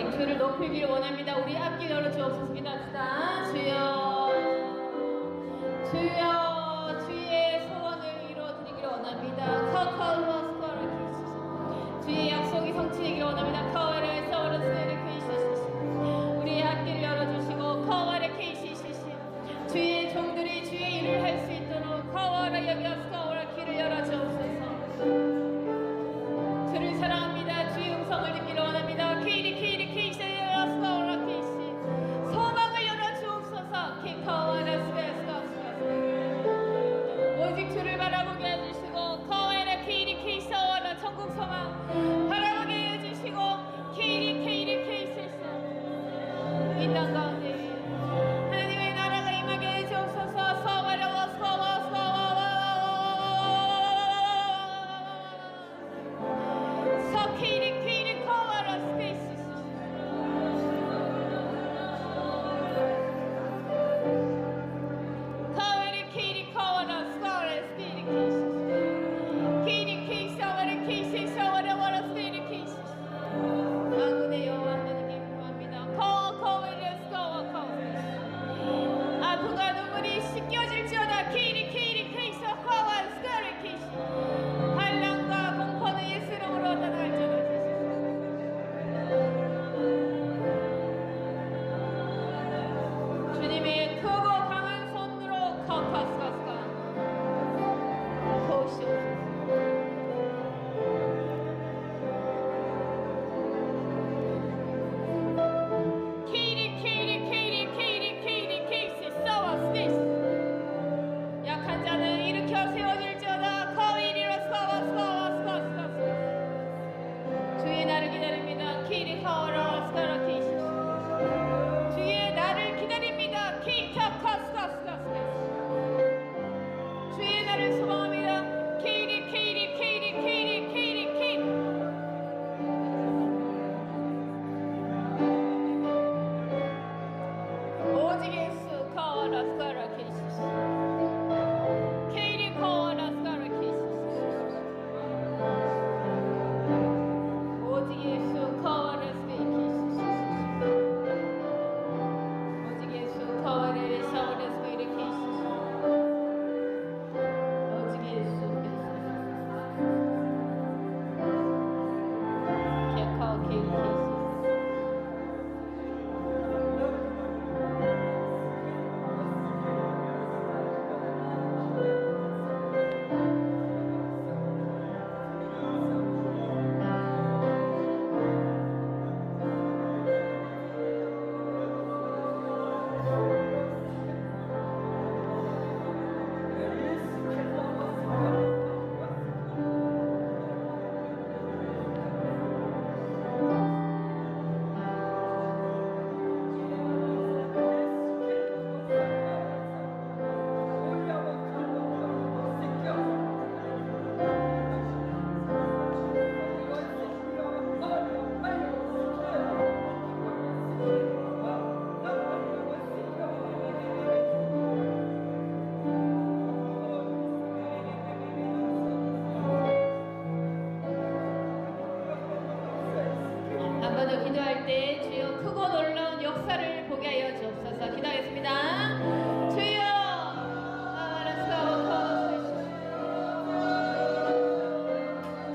오직 주를 높이기를 원합니다. 우리 앞길 열어주옵소서. 기도합시다. 주여, 주여, 주의 소원을 이루어드리기를 원합니다. 주의 약속이 성취되기를 원합니다. 카와레 서울스네르 케이시시시, 우리의 앞길을 열어주시고 카와레 케이시시시, 주의 종들이 주의 일을 할 수 있도록 카와레 여기서 카와레 길을 열어주옵소서. 주를 사랑합니다. 주의 음성을 듣기를 원합니다. 케이리 케이시 카와레 케이시, 소망을 열어주옵소서. 케카와레 스베스카스카스, 오직 주를 바라보게 해주시고 카와레 케이리 케이사와라 천국 소망 바라보게 해주시고 케이리 케이시시, 이 땅 가운데 하나님의 나라가 임하게 해주옵소서. 서와라와 서 케이리 카와라 스페이시시, 카와레 케이리 카와라 스카와레 스페이리 케이시시, 케이리 케이사와레 케이시사와라 와라 스페이리 케이시시, 만군의 여호와 하나님께 구합니다. 카와레 스카와 카와, 아픔과 눈물이 씻겨질지어다. 케이리 케이사 카와 스카레 케이시, 환난과 공포는 예수 이름으로 떠날지어다. 주님의 크고 강한 손으로 카카스카스카 도우시옵소서. 케이리 케이스 싸워 스페이스, 약한 자는 일으켜 세워질지어다. 카위리로 스카와 주의 나를 기다립니다. 케이리 카와라 스카라 케이시, 주의 나를 기다립니다. 케이카카스카스카스, 주의 나를 소망합니다. 케이리 오직 예수 카와라 스카라 케이시, 케이리 카와라 스카라 케이시, 오직 예수 카와라 스페이 케이시, 오직 예수 카와레 사와레 스페이리 케이시, 오직 예수 케카오 케이리 케이시. 한 번 더 기도할 때 주여 크고 놀라운 역사를 보게 하여 주옵소서. 기도하겠습니다. 주여,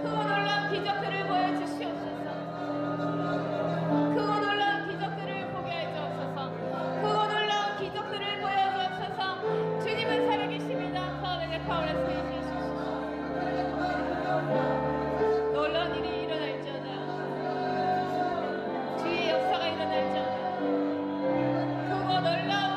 크고 놀라운 기적들을 보여주시옵소서. 크고 놀라운 기적들을 보게 하여 주옵소서. 크고 놀라운 기적들을 보여주옵소서. 주님은 살아계십니다. 놀라운 일이 일어날지어다. 주의 역사가 일어날지어다. 크고 놀라운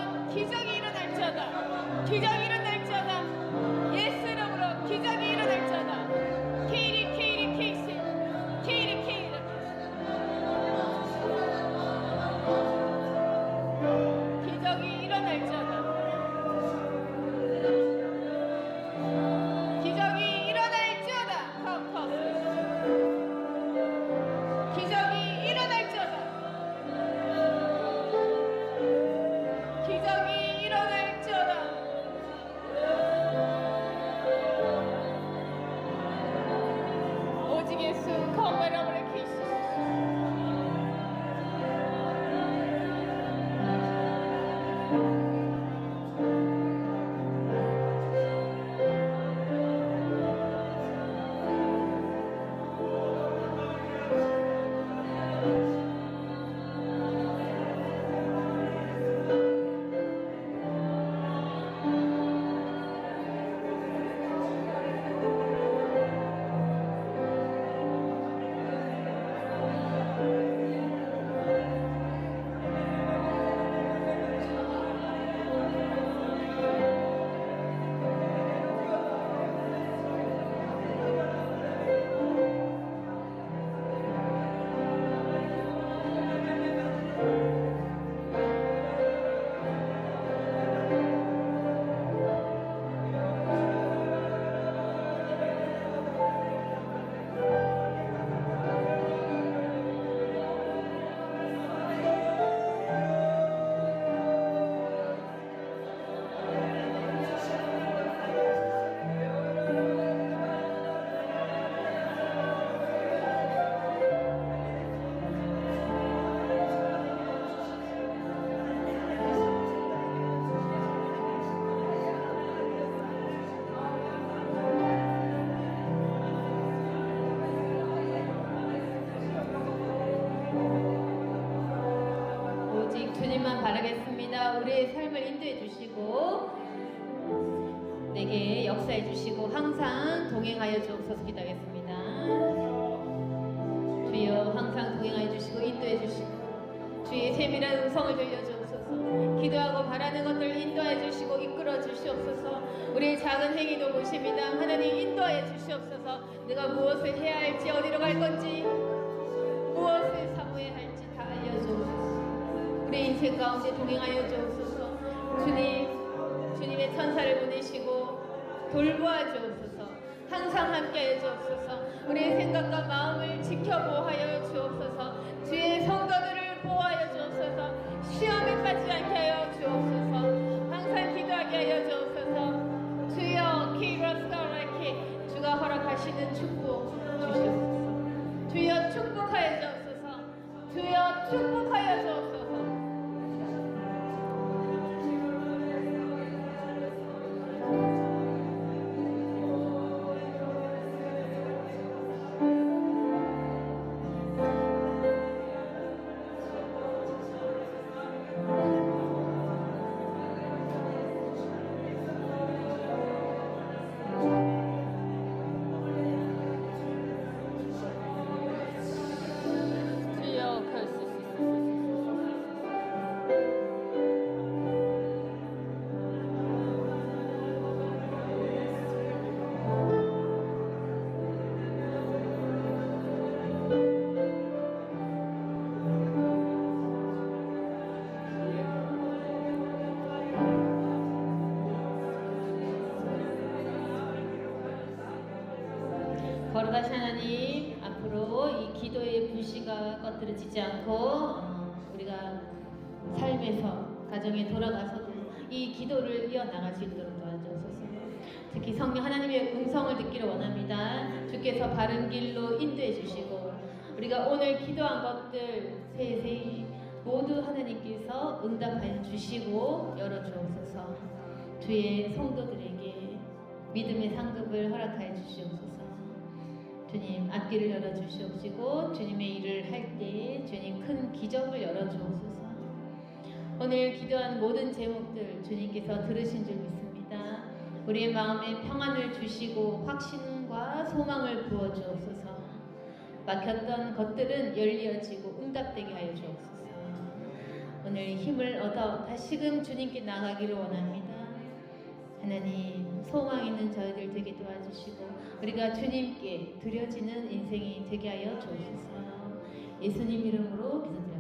오직 주님만 바라겠습니다. 우리의 삶을 인도해 주시고 내게 역사해 주시고 항상 동행하여 주옵소서. 기도하겠습니다. 주여 항상 동행하여 주시고 인도해 주시고 주의 세밀한 음성을 들려주옵소서. 기도하고 바라는 것들을 인도해 주시고 이끌어 주시옵소서. 우리의 작은 행위도 보십니다. 하나님 인도해 주시옵소서. 내가 무엇을 해야 할지 어디로 갈 건지 무엇을 사모해야 할지 다 알려주옵소서. 우리 인생 가운데 동행하여 주옵소서. 주님의 천사를 보내시고 돌보아 주옵소서. 항상 함께하여 주옵소서. 우리의 생각과 마음을 지켜보하여 주옵소서. 주의 성도들을 보호하여 주옵소서. 시험에 빠지지 않게 하여 주옵소서. 항상 기도하게 하여 주옵소서. 주여 키라스카라키 주가 허락하시는 축복 주시옵소서. 주여 축복하여 주옵소서. 주여 축복하여 주옵소서. 거룩하신 하나님, 앞으로 이 기도의 불씨가 꺼뜨려지지 않고 우리가 삶에서 가정에 돌아가서도 이 기도를 이어나갈 수 있도록 도와주옵소서. 특히 성령 하나님의 음성을 듣기를 원합니다. 주께서 바른 길로 인도해 주시고 우리가 오늘 기도한 것들 세세히 모두 하나님께서 응답하여 주시고 열어주옵소서. 주의 성도들에게 믿음의 상급을 허락하여 주시옵소서. 주님 앞길을 열어주시옵시고 주님의 일을 할 때 주님 큰 기적을 열어주옵소서. 오늘 기도한 모든 제목들 주님께서 들으신 줄 믿습니다. 우리의 마음에 평안을 주시고 확신과 소망을 부어주옵소서. 막혔던 것들은 열려지고 응답되게 하여 주옵소서. 오늘 힘을 얻어 다시금 주님께 나가기를 원합니다. 하나님 소망 있는 저희들 되게 도와주시고 우리가 주님께 드려지는 인생이 되게 하여 주옵소서. 예수님 이름으로 기도드립니다.